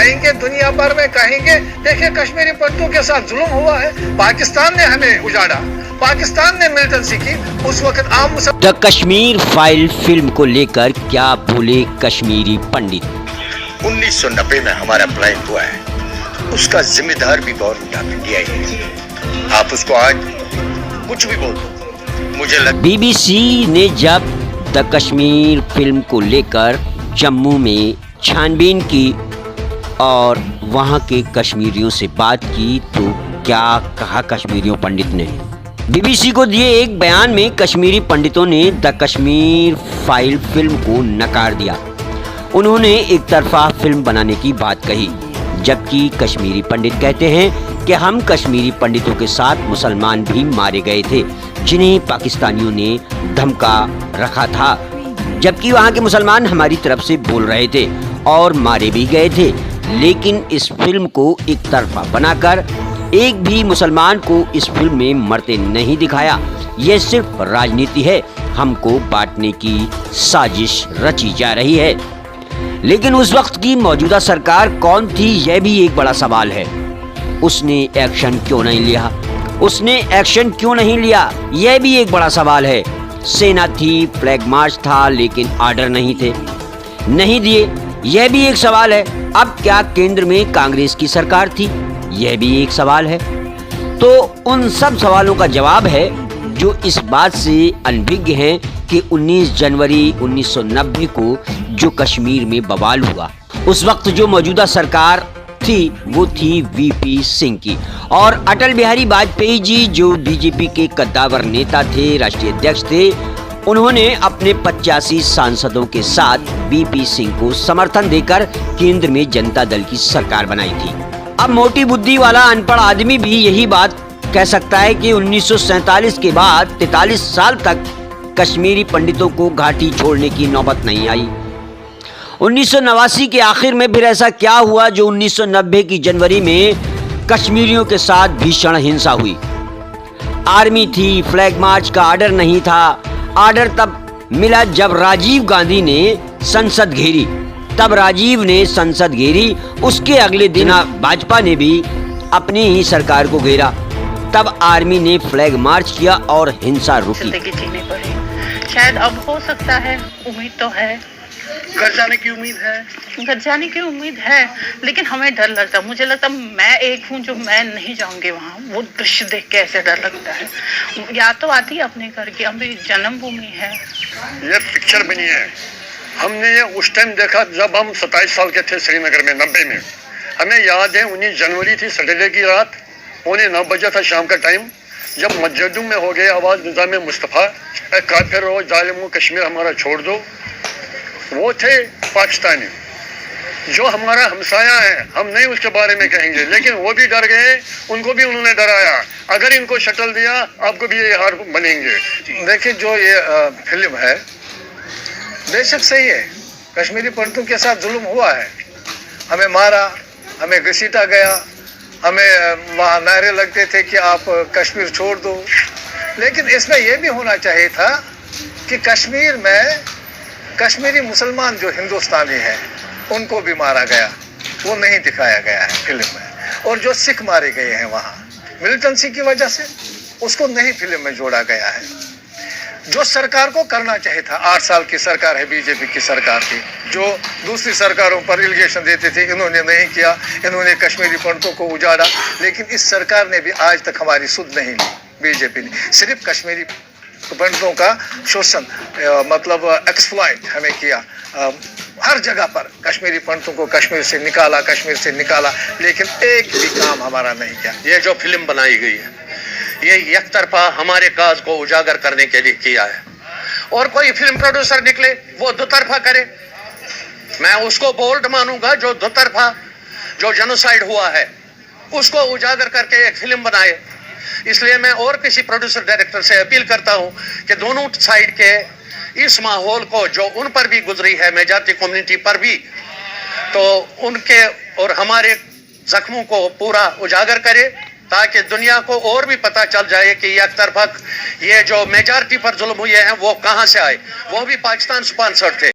जाएंगे, दुनिया भर में कहेंगे देखिए कश्मीरी पंडितों के साथ जुल्म हुआ है, पाकिस्तान ने हमें उजाड़ा, पाकिस्तान ने मिलिटेंसी की। उस वक्त आम द कश्मीर फाइल फिल्म को लेकर क्या बोले कश्मीरी पंडित। 1990 में हमारा प्लान हुआ है, उसका जिम्मेदार भी गवर्नमेंट ऑफ इंडिया ही है। आप उसको आज कुछ भी बोल दो, मुझे बीबीसी ने जब द कश्मीर फिल्म को लेकर जम्मू में छानबीन की और वहां के कश्मीरियों से बात की तो क्या कहा कश्मीरियों पंडित ने। बीबीसी को दिए एक बयान में कश्मीरी पंडितों ने द कश्मीर फाइल फिल्म को नकार दिया। उन्होंने एक तरफा फिल्म बनाने की बात कही, जबकि कश्मीरी पंडित कहते हैं कि हम कश्मीरी पंडितों के साथ मुसलमान भी मारे गए थे जिन्हें पाकिस्तानियों ने धमका रखा था, जबकि वहां के मुसलमान हमारी तरफ से बोल रहे थे और मारे भी गए थे। लेकिन इस फिल्म को एक तरफा बनाकर एक भी मुसलमान को इस फिल्म में मरते नहीं दिखाया। यह सिर्फ राजनीति है, हमको बांटने की साजिश रची जा रही है। लेकिन उस वक्त की मौजूदा सरकार कौन थी, यह भी एक बड़ा सवाल है। उसने एक्शन क्यों नहीं लिया, यह भी एक बड़ा सवाल है। सेना थी, फ्लैग मार्च था, लेकिन आर्डर नहीं थे, नहीं दिए, यह भी एक सवाल है। अब क्या केंद्र में कांग्रेस की सरकार थी, यह भी एक सवाल है। तो उन सब सवालों का जवाब है जो इस बात से अनभिज्ञ हैं कि 19 जनवरी 1990 को जो कश्मीर में बवाल हुआ, उस वक्त जो मौजूदा सरकार थी वो थी वीपी सिंह की, और अटल बिहारी वाजपेयी जी जो बीजेपी के कद्दावर नेता थे, राष्ट्रीय अध्यक्ष थे, उन्होंने अपने 85 सांसदों के साथ वीपी सिंह को समर्थन देकर केंद्र में जनता दल की सरकार बनाई थी। अब मोटी बुद्धि वाला अनपढ़ आदमी भी यही बात कह सकता है कि 1947 के बाद 43 साल तक कश्मीरी पंडितों को घाटी छोड़ने की नौबत नहीं आई। 1989 के आखिर में फिर ऐसा क्या हुआ जो 1990 की जनवरी में कश्मीरियों के साथ भीषण हिंसा हुई। आर्मी थी, फ्लैग मार्च का आर्डर नहीं था। आर्डर तब मिला जब राजीव गांधी ने संसद घेरी, उसके अगले दिन भाजपा ने भी अपनी ही सरकार को घेरा। तब आर्मी ने फ्लैग मार्च किया और हिंसा रुकी। शायद अब हो सकता है, उम्मीद तो है, घर जाने की उम्मीद है, लेकिन हमें डर लगता है। मुझे लगता मैं एक हूँ जो मैं नहीं जाऊंगी वहाँ। वो दृश्य देख के ऐसे डर लगता है। याद तो आती है अपने घर की, अभी जन्मभूमि है। ये पिक्चर बनी है, हमने ये उस टाइम देखा जब हम 27 साल के थे श्रीनगर में 90 में। हमें याद है 19 जनवरी थी, सैटरडे की रात, 8:45 बजे था शाम का टाइम, जब मस्जिदों में हो गई आवाज़ निज़ाम मुस्तफ़ा, काफिर हो, जालिम हो, कश्मीर हमारा छोड़ दो। वो थे पाकिस्तानी जो हमारा हमसाया है, हम नहीं उसके बारे में कहेंगे, लेकिन वो भी डर गए, उनको भी उन्होंने डराया, अगर इनको शटल दिया आपको भी ये हार बनेंगे। देखिए जो ये फिल्म है बेशक सही है, कश्मीरी पंडितों के साथ जुल्म हुआ है, हमें मारा, हमें घसीटा गया, हमें वहाँ नारे लगते थे कि आप कश्मीर छोड़ दो। लेकिन इसमें यह भी होना चाहिए था कि कश्मीर में कश्मीरी मुसलमान जो हिंदुस्तानी हैं उनको भी मारा गया, वो नहीं दिखाया गया है फिल्म में। और जो सिख मारे गए हैं वहाँ मिलिटेंसी की वजह से, उसको नहीं फिल्म में जोड़ा गया है। जो सरकार को करना चाहिए था, 8 साल की सरकार है, बीजेपी की सरकार थी, जो दूसरी सरकारों पर एलिगेशन देते थे, इन्होंने नहीं किया, इन्होंने कश्मीरी पंडितों को उजाड़ा। लेकिन इस सरकार ने भी आज तक हमारी सुध नहीं ली, बीजेपी ने सिर्फ कश्मीरी पंडितों का शोषण, मतलब एक्सप्लॉइट हमें किया। हर जगह पर कश्मीरी पंडितों को कश्मीर से निकाला, लेकिन एक भी काम हमारा नहीं किया। ये जो फिल्म बनाई गई है, ये एक तरफा हमारे काज को उजागर करने के लिए किया है, और कोई फिल्म प्रोड्यूसर निकले वो दो तरफा करे, मैं उसको बोल्ड मानूंगा। जो दो तरफा जो जेनोसाइड हुआ है उसको उजागर करके एक फिल्म बनाए। इसलिए मैं और किसी प्रोड्यूसर डायरेक्टर से अपील करता हूं कि दोनों साइड के इस माहौल को जो उन पर भी गुजरी है, मेजॉरिटी कम्युनिटी पर भी, तो उनके और हमारे जख्मों को पूरा उजागर करे, ताकि दुनिया को और भी पता चल जाए कि एक तरफा ये जो मेजॉरिटी पर जुल्म हुए हैं वो कहां से आए, वो भी पाकिस्तान स्पॉन्सर्ड थे।